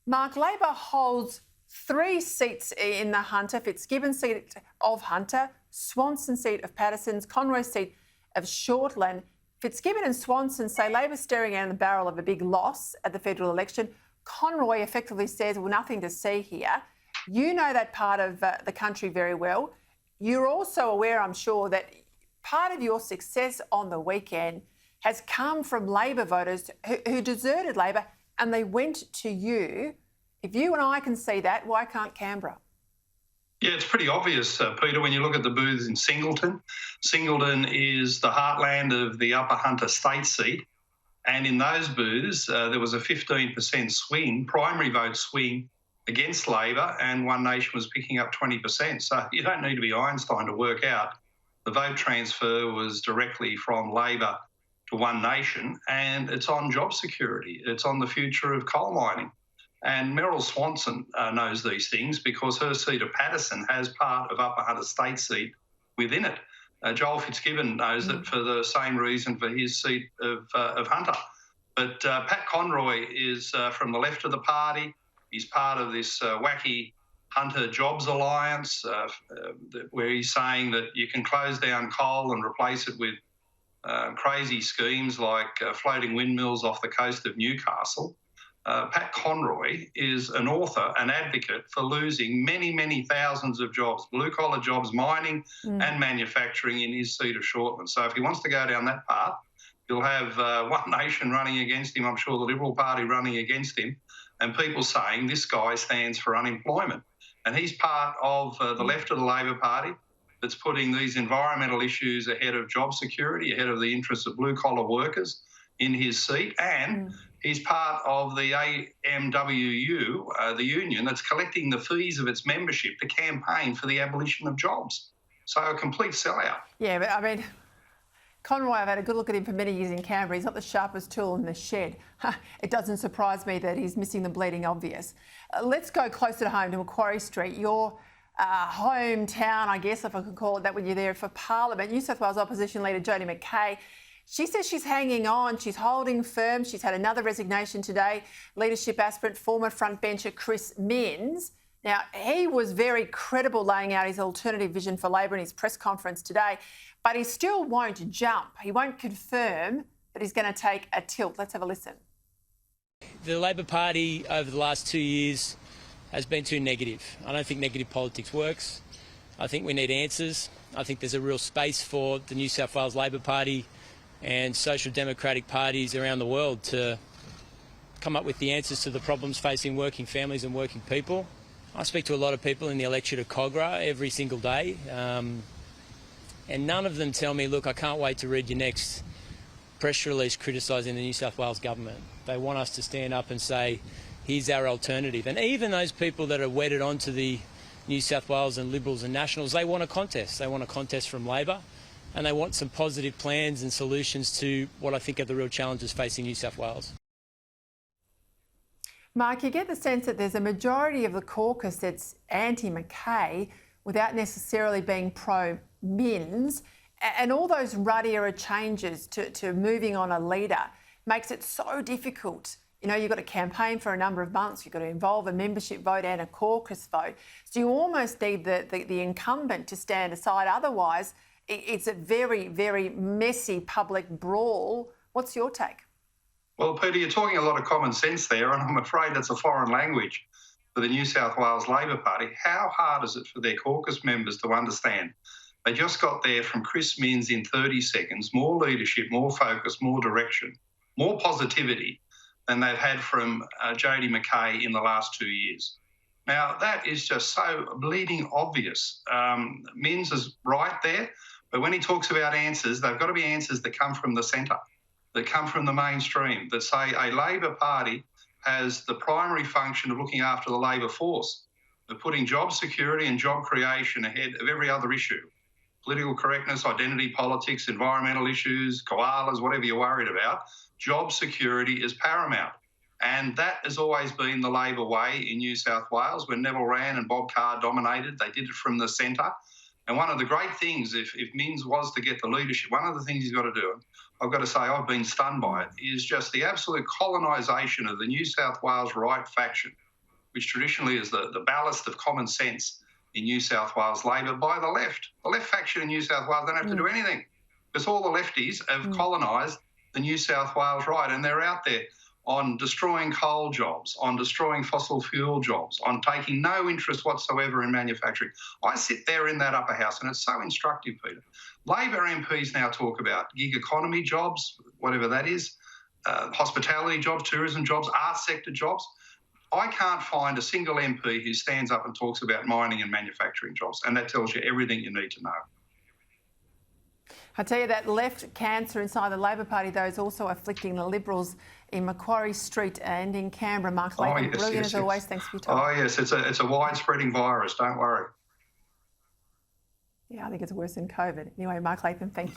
Mark, Labor holds 3 seats in the Hunter, Fitzgibbon seat of Hunter, Swanson seat of Patterson's, Conroy seat of Shortland. Fitzgibbon and Swanson say Labor's staring down the barrel of a big loss at the federal election. Conroy effectively says, well, nothing to see here. You know that part of the country very well. You're also aware, I'm sure, that part of your success on the weekend has come from Labor voters who deserted Labor and they went to you. If you and I can see that, why can't Canberra? Yeah, it's pretty obvious, Peter, when you look at the booths in Singleton. Singleton is the heartland of the Upper Hunter state seat. And in those booths, there was a 15% swing, primary vote swing against Labor, and One Nation was picking up 20%. So you don't need to be Einstein to work out the vote transfer was directly from Labor to One Nation, and it's on job security. It's on the future of coal mining. And Meryl Swanson knows these things because her seat of Patterson has part of Upper Hunter state seat within it. Joel Fitzgibbon knows it for the same reason for his seat of Hunter. But Pat Conroy is from the left of the party. He's part of this wacky Hunter Jobs Alliance where he's saying that you can close down coal and replace it with crazy schemes like floating windmills off the coast of Newcastle. Pat Conroy is an author, an advocate for losing many, many thousands of jobs, blue-collar jobs, mining and manufacturing in his seat of Shortland. So if he wants to go down that path, he'll have One Nation running against him, I'm sure the Liberal Party running against him, and people saying this guy stands for unemployment. And he's part of the left of the Labor Party that's putting these environmental issues ahead of job security, ahead of the interests of blue-collar workers in his seat. And he's part of the AMWU, the union that's collecting the fees of its membership to campaign for the abolition of jobs. So a complete sellout. Yeah, but I mean, Conroy, I've had a good look at him for many years in Canberra. He's not the sharpest tool in the shed. It doesn't surprise me that he's missing the bleeding obvious. Let's go closer to home to Macquarie Street, your hometown, I guess, if I could call it that, when you're there for Parliament. New South Wales Opposition Leader Jodie McKay, she says she's hanging on, she's holding firm. She's had another resignation today. Leadership aspirant, former frontbencher Chris Minns. Now, he was very credible laying out his alternative vision for Labor in his press conference today, but he still won't jump. He won't confirm that he's going to take a tilt. Let's have a listen. The Labor Party over the last 2 years has been too negative. I don't think negative politics works. I think we need answers. I think there's a real space for the New South Wales Labor Party and social democratic parties around the world to come up with the answers to the problems facing working families and working people. I speak to a lot of people in the electorate of Cogra every single day, and none of them tell me, look, I can't wait to read your next press release criticising the New South Wales government. They want us to stand up and say, here's our alternative. And even those people that are wedded onto the New South Wales and Liberals and Nationals, they want a contest. They want a contest from Labor, and they want some positive plans and solutions to what I think are the real challenges facing New South Wales. Mark, you get the sense that there's a majority of the caucus that's anti-McKay without necessarily being pro-Minns, and all those ruddy-era changes to moving on a leader makes it so difficult. You know, you've got to campaign for a number of months, you've got to involve a membership vote and a caucus vote. So you almost need the incumbent to stand aside. Otherwise, it's a very, very messy public brawl. What's your take? Well, Peter, you're talking a lot of common sense there, and I'm afraid that's a foreign language for the New South Wales Labor Party. How hard is it for their caucus members to understand? They just got there from Chris Minns in 30 seconds, more leadership, more focus, more direction, more positivity than they've had from Jodie McKay in the last 2 years. Now, that is just so bleeding obvious. Minns is right there, but when he talks about answers, they've got to be answers that come from the centre, that come from the mainstream, that say a Labor Party has the primary function of looking after the labour force, of putting job security and job creation ahead of every other issue. Political correctness, identity politics, environmental issues, koalas, whatever you're worried about, job security is paramount. And that has always been the Labor way in New South Wales. When Neville Wran and Bob Carr dominated, they did it from the centre. And one of the great things, if Minns was to get the leadership, one of the things he's got to do, I've got to say I've been stunned by it, is just the absolute colonisation of the New South Wales right faction which traditionally is the ballast of common sense in New South Wales Labor, by the left. The left faction in New South Wales don't have to do anything because all the lefties have colonised the New South Wales right, and they're out there on destroying coal jobs, on destroying fossil fuel jobs, on taking no interest whatsoever in manufacturing. I sit there in that upper house and it's so instructive, Peter. Labor MPs now talk about gig economy jobs, whatever that is, hospitality jobs, tourism jobs, arts sector jobs. I can't find a single MP who stands up and talks about mining and manufacturing jobs, and that tells you everything you need to know. I tell you, that left cancer inside the Labor Party, though, is also afflicting the Liberals in Macquarie Street and in Canberra. Mark Latham, brilliant as always. Thanks for your time. Oh, yes, it's a wide-spreading virus, don't worry. Yeah, I think it's worse than COVID. Anyway, Mark Latham, thank you.